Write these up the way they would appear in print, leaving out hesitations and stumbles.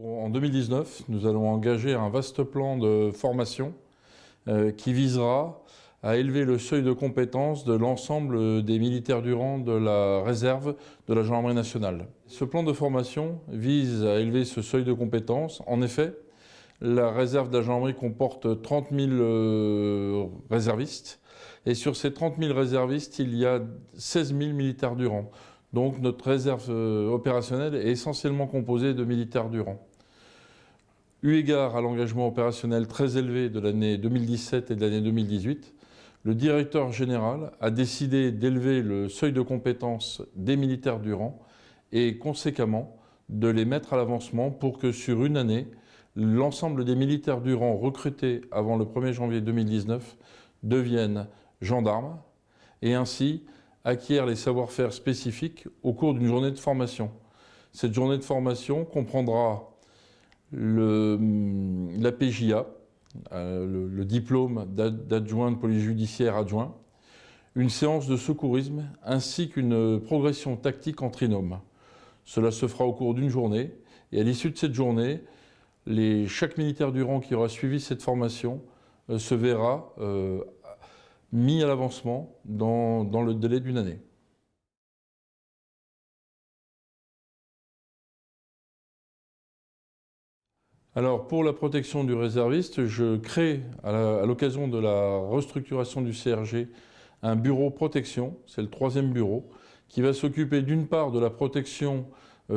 En 2019, nous allons engager un vaste plan de formation qui visera à élever le seuil de compétence de l'ensemble des militaires du rang de la réserve de la gendarmerie nationale. Ce plan de formation vise à élever ce seuil de compétence. En effet, la réserve de la gendarmerie comporte 30 000 réservistes et sur ces 30 000 réservistes, il y a 16 000 militaires du rang. Donc notre réserve opérationnelle est essentiellement composée de militaires du rang. Eu égard à l'engagement opérationnel très élevé de l'année 2017 et de l'année 2018, le directeur général a décidé d'élever le seuil de compétence des militaires du rang et conséquemment de les mettre à l'avancement pour que sur une année, l'ensemble des militaires du rang recrutés avant le 1er janvier 2019 deviennent gendarmes et ainsi acquièrent les savoir-faire spécifiques au cours d'une journée de formation. Cette journée de formation comprendra la PJA, le diplôme d'adjoint de police judiciaire adjoint, une séance de secourisme ainsi qu'une progression tactique en trinôme. Cela se fera au cours d'une journée et à l'issue de cette journée, chaque militaire du rang qui aura suivi cette formation se verra mis à l'avancement dans le délai d'une année. Alors pour la protection du réserviste, je crée à l'occasion de la restructuration du CRG un bureau protection, c'est le 3e bureau, qui va s'occuper d'une part de la protection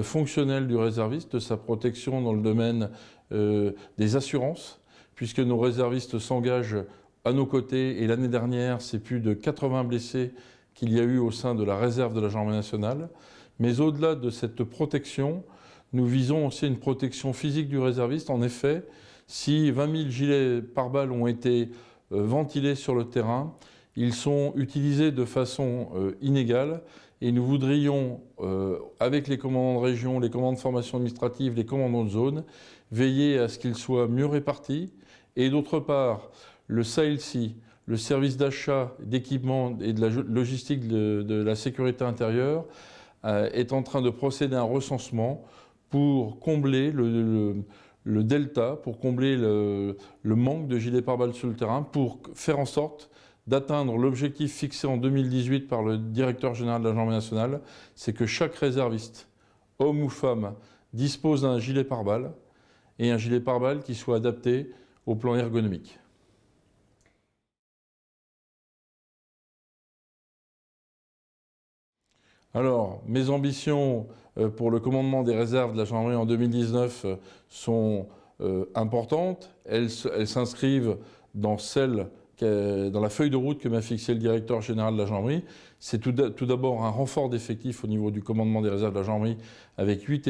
fonctionnelle du réserviste, de sa protection dans le domaine des assurances, puisque nos réservistes s'engagent à nos côtés et l'année dernière, c'est plus de 80 blessés qu'il y a eu au sein de la réserve de la gendarmerie nationale. Mais au-delà de cette protection, nous visons aussi une protection physique du réserviste. En effet, si 20 000 gilets pare-balles ont été ventilés sur le terrain, ils sont utilisés de façon inégale et nous voudrions, avec les commandants de région, les commandants de formation administrative, les commandants de zone, veiller à ce qu'ils soient mieux répartis. Et d'autre part, le SAELSI, le service d'achat d'équipements et de la logistique de la sécurité intérieure, est en train de procéder à un recensement pour combler le delta, pour combler le manque de gilets pare-balles sur le terrain, pour faire en sorte d'atteindre l'objectif fixé en 2018 par le directeur général de la gendarmerie nationale, c'est que chaque réserviste, homme ou femme, dispose d'un gilet pare-balles et un gilet pare-balles qui soit adapté au plan ergonomique. Alors, mes ambitions pour le commandement des réserves de la gendarmerie en 2019 sont importantes. Elles s'inscrivent dans la feuille de route que m'a fixé le directeur général de la gendarmerie. C'est tout d'abord un renfort d'effectifs au niveau du commandement des réserves de la gendarmerie avec 8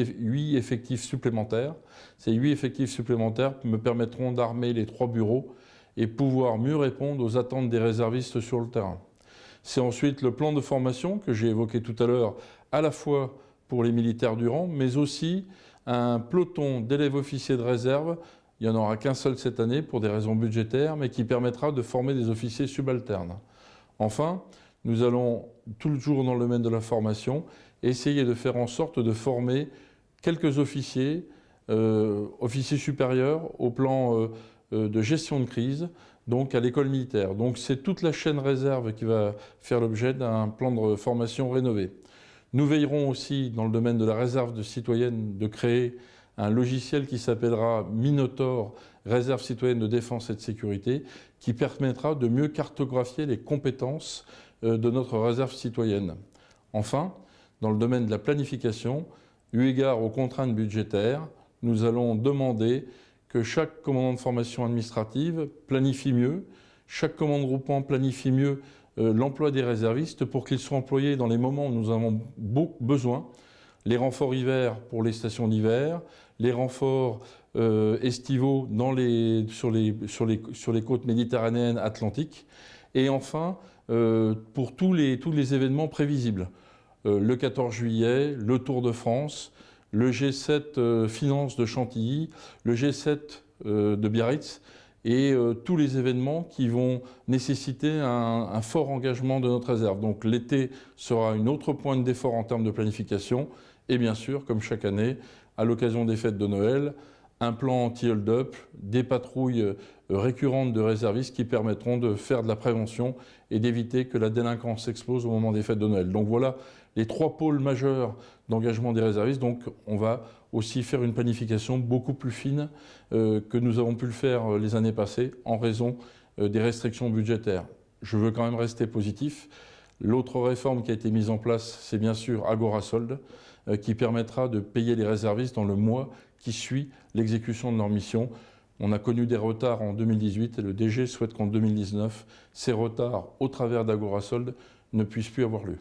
effectifs supplémentaires. Ces 8 effectifs supplémentaires me permettront d'armer les 3 bureaux et pouvoir mieux répondre aux attentes des réservistes sur le terrain. C'est ensuite le plan de formation que j'ai évoqué tout à l'heure, à la fois pour les militaires du rang, mais aussi un peloton d'élèves officiers de réserve. Il n'y en aura qu'un seul cette année pour des raisons budgétaires, mais qui permettra de former des officiers subalternes. Enfin, nous allons, toujours dans le domaine de la formation, essayer de faire en sorte de former quelques officiers, officiers supérieurs au plan de gestion de crise, donc à l'école militaire. Donc c'est toute la chaîne réserve qui va faire l'objet d'un plan de formation rénové. Nous veillerons aussi, dans le domaine de la réserve citoyenne, de créer un logiciel qui s'appellera Minotaur, Réserve citoyenne de défense et de sécurité, qui permettra de mieux cartographier les compétences de notre réserve citoyenne. Enfin, dans le domaine de la planification, eu égard aux contraintes budgétaires, nous allons demander que chaque commandant de formation administrative planifie mieux, chaque commandant de groupement planifie mieux l'emploi des réservistes pour qu'ils soient employés dans les moments où nous avons besoin. Les renforts hiver pour les stations d'hiver, les renforts estivaux sur les côtes méditerranéennes, atlantiques, et enfin pour tous les événements prévisibles. Le 14 juillet, le Tour de France, le G7 Finance de Chantilly, le G7 de Biarritz et tous les événements qui vont nécessiter un fort engagement de notre réserve. Donc l'été sera une autre pointe d'effort en termes de planification et bien sûr, comme chaque année, à l'occasion des fêtes de Noël, un plan anti-hold-up, des patrouilles récurrentes de réservistes qui permettront de faire de la prévention et d'éviter que la délinquance explose au moment des fêtes de Noël. Donc voilà les 3 pôles majeurs d'engagement des réservistes. Donc on va aussi faire une planification beaucoup plus fine que nous avons pu le faire les années passées en raison des restrictions budgétaires. Je veux quand même rester positif. L'autre réforme qui a été mise en place, c'est bien sûr Agorasolde, qui permettra de payer les réservistes dans le mois qui suit l'exécution de leur mission. On a connu des retards en 2018 et le DG souhaite qu'en 2019, ces retards au travers d'Agorasolde ne puissent plus avoir lieu.